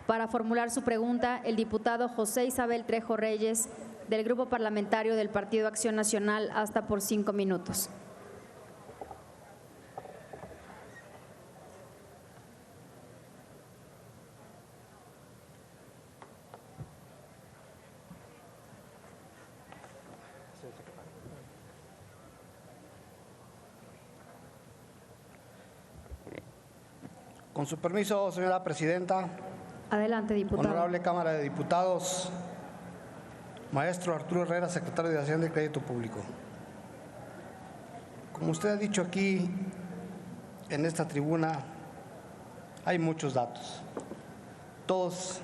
Para formular su pregunta, el diputado José Isabel Trejo Reyes, del Grupo Parlamentario del Partido Acción Nacional, hasta por 5 minutos. Con su permiso, señora presidenta. Adelante, diputado. Honorable Cámara de Diputados, maestro Arturo Herrera, secretario de Hacienda y Crédito Público. Como usted ha dicho aquí en esta tribuna, hay muchos datos. Todos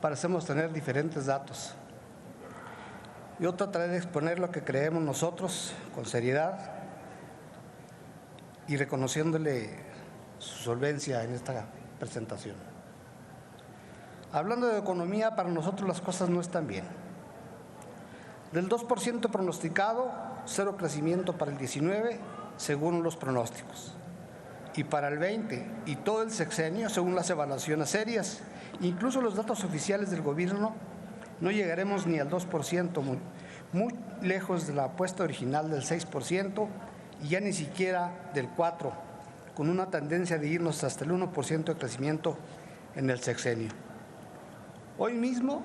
parecemos tener diferentes datos. Yo trataré de exponer lo que creemos nosotros con seriedad y reconociéndole su solvencia en esta presentación. Hablando de economía, para nosotros las cosas no están bien. Del 2% pronosticado, cero crecimiento para el 19, según los pronósticos. Y para el 20 y todo el sexenio, según las evaluaciones serias, incluso los datos oficiales del gobierno, no llegaremos ni al 2%, muy lejos de la apuesta original del 6% y ya ni siquiera del 4%, con una tendencia de irnos hasta el 1% de crecimiento en el sexenio. Hoy mismo,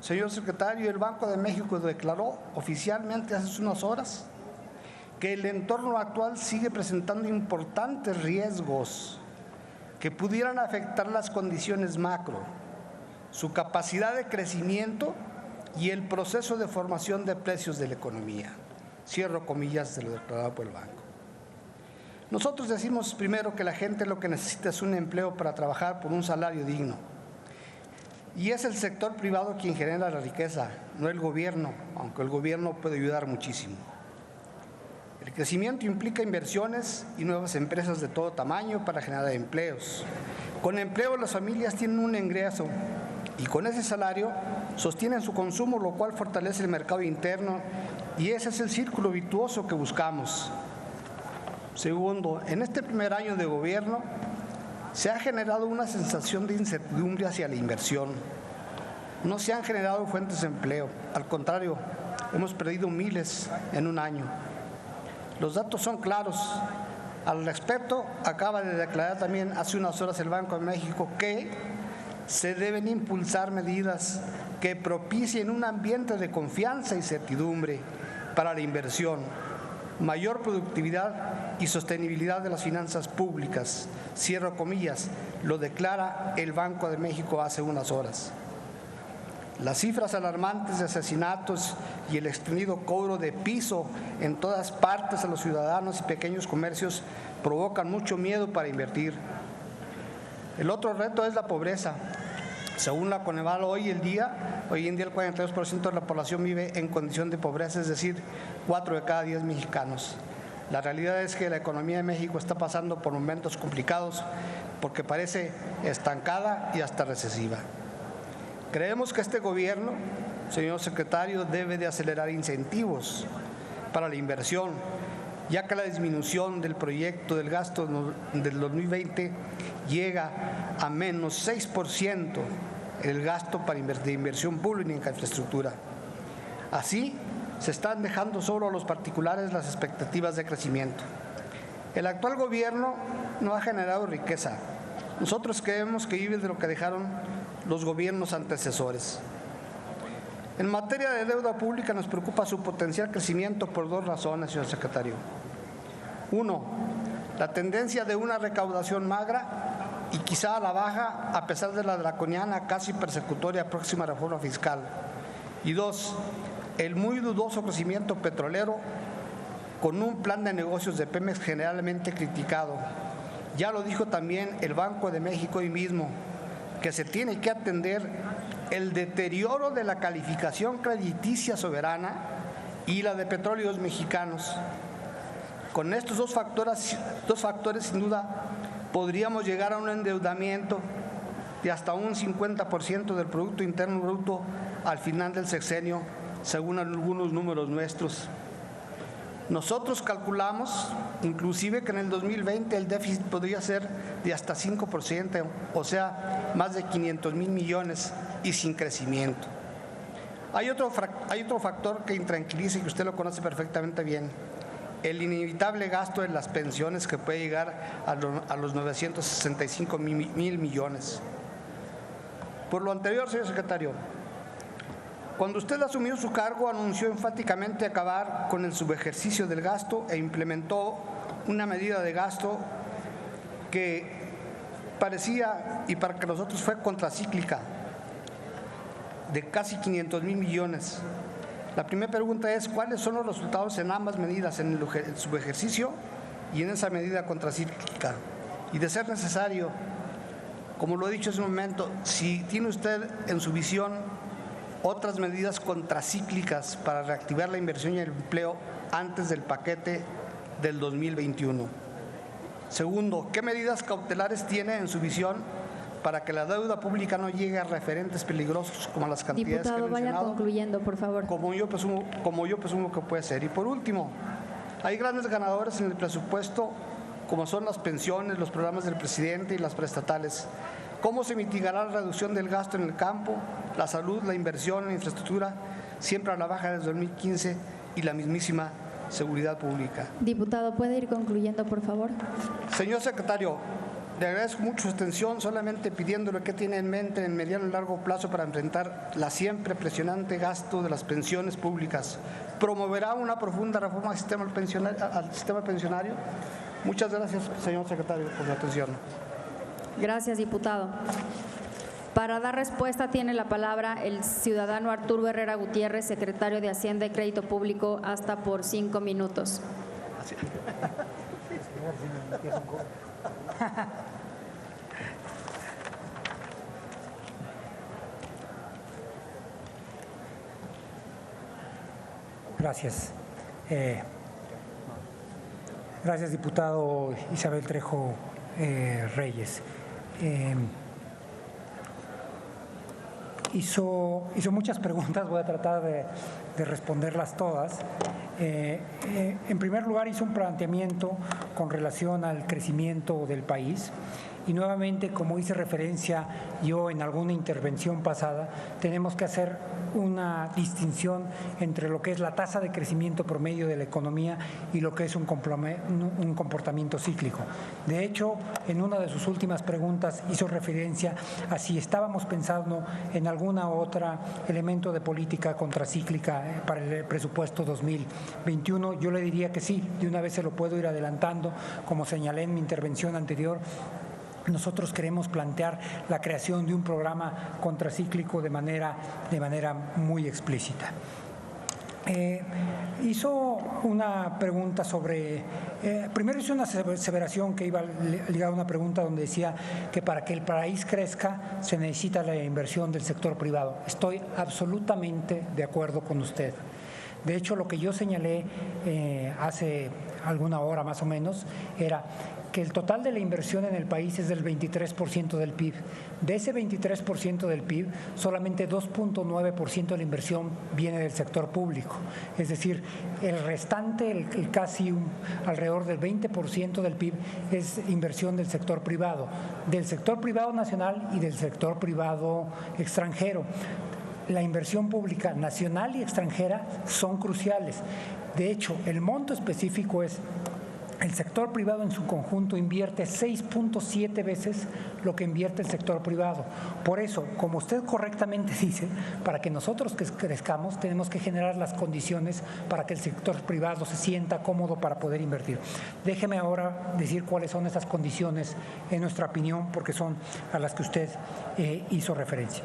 señor secretario, el Banco de México declaró oficialmente hace unas horas que el entorno actual sigue presentando importantes riesgos que pudieran afectar las condiciones macro, su capacidad de crecimiento y el proceso de formación de precios de la economía. Cierro comillas de lo declarado por el banco. Nosotros decimos primero que la gente lo que necesita es un empleo para trabajar por un salario digno. Y es el sector privado quien genera la riqueza, no el gobierno, aunque el gobierno puede ayudar muchísimo. El crecimiento implica inversiones y nuevas empresas de todo tamaño para generar empleos. Con empleo las familias tienen un ingreso y con ese salario sostienen su consumo, lo cual fortalece el mercado interno y ese es el círculo virtuoso que buscamos. Segundo, en este primer año de gobierno se ha generado una sensación de incertidumbre hacia la inversión. No se han generado fuentes de empleo, al contrario, hemos perdido miles en un año. Los datos son claros. Al respecto, acaba de declarar también hace unas horas el Banco de México que se deben impulsar medidas que propicien un ambiente de confianza y certidumbre para la inversión, mayor productividad y sostenibilidad de las finanzas públicas. Cierro comillas, lo declara el Banco de México hace unas horas. Las cifras alarmantes de asesinatos y el extendido cobro de piso en todas partes a los ciudadanos y pequeños comercios provocan mucho miedo para invertir. El otro reto es la pobreza. Según la Coneval, hoy en día el 42% de la población vive en condición de pobreza, es decir, 4 de cada 10 mexicanos. La realidad es que la economía de México está pasando por momentos complicados porque parece estancada y hasta recesiva. Creemos que este gobierno, señor secretario, debe de acelerar incentivos para la inversión, ya que la disminución del proyecto del gasto del 2020 llega a menos 6% el gasto de inversión pública en infraestructura. Así, se están dejando solo a los particulares las expectativas de crecimiento. El actual gobierno no ha generado riqueza. Nosotros creemos que vive de lo que dejaron los gobiernos antecesores. En materia de deuda pública nos preocupa su potencial crecimiento por 2 razones, señor secretario. 1, la tendencia de una recaudación magra y quizá a la baja a pesar de la draconiana casi persecutoria próxima reforma fiscal. Y 2, el muy dudoso crecimiento petrolero con un plan de negocios de Pemex generalmente criticado. Ya lo dijo también el Banco de México hoy mismo, que se tiene que atender el deterioro de la calificación crediticia soberana y la de petróleos mexicanos. Con estos dos factores, sin duda, podríamos llegar a un endeudamiento de hasta un 50% del Producto Interno Bruto al final del sexenio, según algunos números nuestros. Nosotros calculamos, inclusive, que en el 2020 el déficit podría ser de hasta 5%, o sea, más de 500,000 millones y sin crecimiento. Hay otro factor que intranquiliza y que usted lo conoce perfectamente bien: el inevitable gasto de las pensiones, que puede llegar a los 965,000 millones. Por lo anterior, señor secretario, cuando usted asumió su cargo, anunció enfáticamente acabar con el subejercicio del gasto e implementó una medida de gasto que parecía, y para que nosotros fue contracíclica, de casi 500,000 millones. La primera pregunta es: ¿cuáles son los resultados en ambas medidas, en el subejercicio y en esa medida contracíclica? Y de ser necesario, como lo he dicho hace un momento, si tiene usted en su visión otras medidas contracíclicas para reactivar la inversión y el empleo antes del paquete del 2021. Segundo, ¿qué medidas cautelares tiene en su visión para que la deuda pública no llegue a referentes peligrosos como las cantidades Diputado, que he mencionado? vaya concluyendo, por favor. Como yo presumo que puede ser. Y por último, hay grandes ganadores en el presupuesto, como son las pensiones, los programas del presidente y las preestatales. ¿Cómo se mitigará la reducción del gasto en el campo, la salud, la inversión en infraestructura, siempre a la baja desde 2015, y la mismísima seguridad pública? Diputado, ¿puede ir concluyendo, por favor? Señor secretario, le agradezco mucho su atención, solamente pidiéndole qué tiene en mente en mediano y largo plazo para enfrentar la siempre presionante gasto de las pensiones públicas. ¿Promoverá una profunda reforma al sistema pensionario? Muchas gracias, señor secretario, por su atención. Gracias, diputado. Para dar respuesta tiene la palabra el ciudadano Arturo Herrera Gutiérrez, secretario de Hacienda y Crédito Público, hasta por 5 minutos. Gracias. Gracias, diputado Isabel Trejo Reyes. Hizo muchas preguntas, voy a tratar de responderlas todas. En primer lugar, hizo un planteamiento con relación al crecimiento del país. Y nuevamente, como hice referencia yo en alguna intervención pasada, tenemos que hacer una distinción entre lo que es la tasa de crecimiento promedio de la economía y lo que es un comportamiento cíclico. De hecho, en una de sus últimas preguntas hizo referencia a si estábamos pensando en alguna otra elemento de política contracíclica para el presupuesto 2021. Yo le diría que sí, de una vez se lo puedo ir adelantando, como señalé en mi intervención anterior. Nosotros queremos plantear la creación de un programa contracíclico de manera muy explícita. Hizo una pregunta sobre, primero hizo una aseveración que iba ligada a una pregunta donde decía que para que el país crezca se necesita la inversión del sector privado. Estoy absolutamente de acuerdo con usted. De hecho, lo que yo señalé hace alguna hora más o menos era que el total de la inversión en el país es del 23% del PIB. De ese 23% del PIB, solamente 2.9% de la inversión viene del sector público. Es decir, el restante, alrededor del 20% del PIB es inversión del sector privado nacional y del sector privado extranjero. La inversión pública nacional y extranjera son cruciales. De hecho, el monto específico es: el sector privado en su conjunto invierte 6.7 veces lo que invierte el sector privado. Por eso, como usted correctamente dice, para que nosotros crezcamos tenemos que generar las condiciones para que el sector privado se sienta cómodo para poder invertir. Déjeme ahora decir cuáles son esas condiciones en nuestra opinión, porque son a las que usted hizo referencia.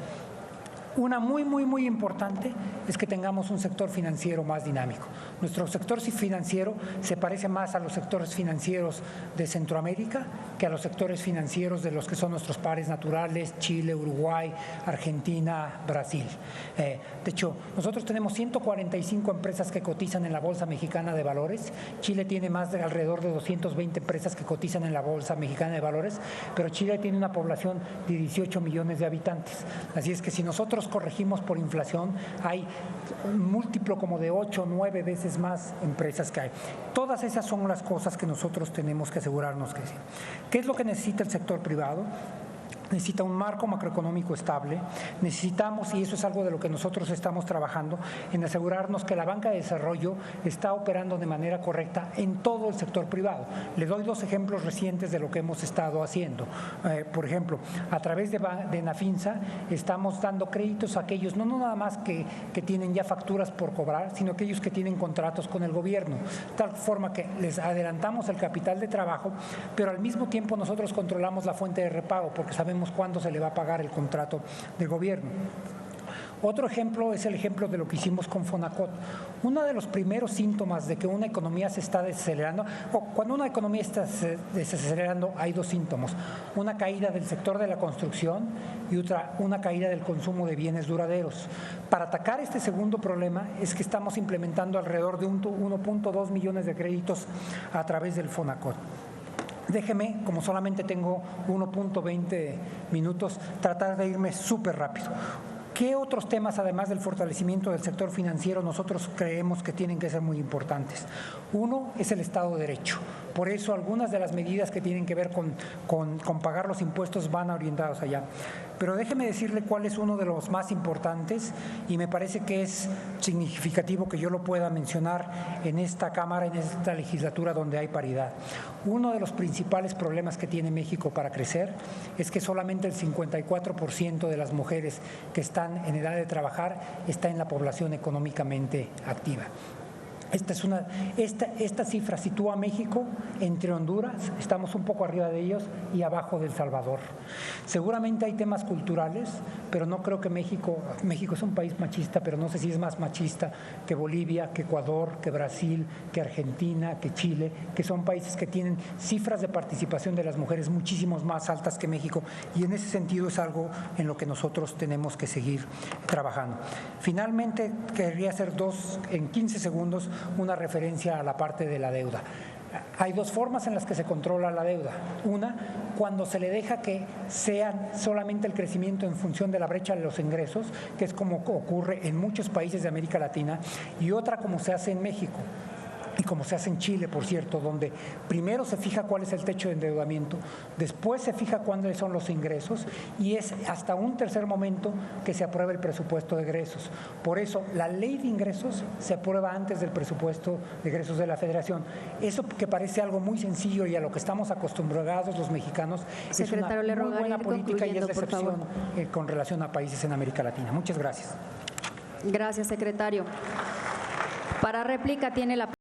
Una muy importante es que tengamos un sector financiero más dinámico. Nuestro sector financiero se parece más a los sectores financieros de Centroamérica que a los sectores financieros de los que son nuestros pares naturales: Chile, Uruguay, Argentina, Brasil. De hecho, nosotros tenemos 145 empresas que cotizan en la Bolsa Mexicana de Valores. Chile tiene más de alrededor de 220 empresas que cotizan en la Bolsa Mexicana de Valores, pero Chile tiene una población de 18 millones de habitantes. Así es que si nosotros nosotros corregimos por inflación, hay un múltiplo como de 8 o 9 veces más empresas que hay. Todas esas son las cosas que nosotros tenemos que asegurarnos que sí. ¿Qué es lo que necesita el sector privado? Necesita un marco macroeconómico estable, necesitamos, y eso es algo de lo que nosotros estamos trabajando, en asegurarnos que la banca de desarrollo está operando de manera correcta en todo el sector privado. Le doy 2 ejemplos recientes de lo que hemos estado haciendo. Por ejemplo, a través de Nafinsa estamos dando créditos a aquellos, no nada más que tienen ya facturas por cobrar, sino aquellos que tienen contratos con el gobierno, tal forma que les adelantamos el capital de trabajo, pero al mismo tiempo nosotros controlamos la fuente de repago, porque sabemos cuándo se le va a pagar el contrato del gobierno. Otro ejemplo es el ejemplo de lo que hicimos con Fonacot. Uno de los primeros síntomas de que una economía se está desacelerando, o cuando una economía está desacelerando, hay 2 síntomas: una caída del sector de la construcción y una caída del consumo de bienes duraderos. Para atacar este segundo problema es que estamos implementando alrededor de 1.2 millones de créditos a través del Fonacot. Déjeme, como solamente tengo 1.20 minutos, tratar de irme súper rápido. ¿Qué otros temas, además del fortalecimiento del sector financiero, nosotros creemos que tienen que ser muy importantes? Uno es el Estado de Derecho. Por eso algunas de las medidas que tienen que ver con pagar los impuestos van orientadas allá. Pero déjeme decirle cuál es uno de los más importantes, y me parece que es significativo que yo lo pueda mencionar en esta Cámara, en esta legislatura donde hay paridad. Uno de los principales problemas que tiene México para crecer es que solamente el 54% de las mujeres que están en edad de trabajar está en la población económicamente activa. Esta cifra sitúa a México entre Honduras, estamos un poco arriba de ellos, y abajo de El Salvador. Seguramente hay temas culturales, pero no creo que México es un país machista, pero no sé si es más machista que Bolivia, que Ecuador, que Brasil, que Argentina, que Chile, que son países que tienen cifras de participación de las mujeres muchísimo más altas que México, y en ese sentido es algo en lo que nosotros tenemos que seguir trabajando. Finalmente, querría hacer en 15 segundos, una referencia a la parte de la deuda. Hay 2 formas en las que se controla la deuda. Una, cuando se le deja que sea solamente el crecimiento en función de la brecha de los ingresos, que es como ocurre en muchos países de América Latina, y otra como se hace en México. Y como se hace en Chile, por cierto, donde primero se fija cuál es el techo de endeudamiento, después se fija cuáles son los ingresos, y es hasta un tercer momento que se aprueba el presupuesto de egresos. Por eso, la ley de ingresos se aprueba antes del presupuesto de egresos de la Federación. Eso, que parece algo muy sencillo y a lo que estamos acostumbrados los mexicanos, Secretario, es una muy buena política y es la por excepción con relación a países en América Latina. Muchas gracias. Gracias, secretario. Para réplica tiene la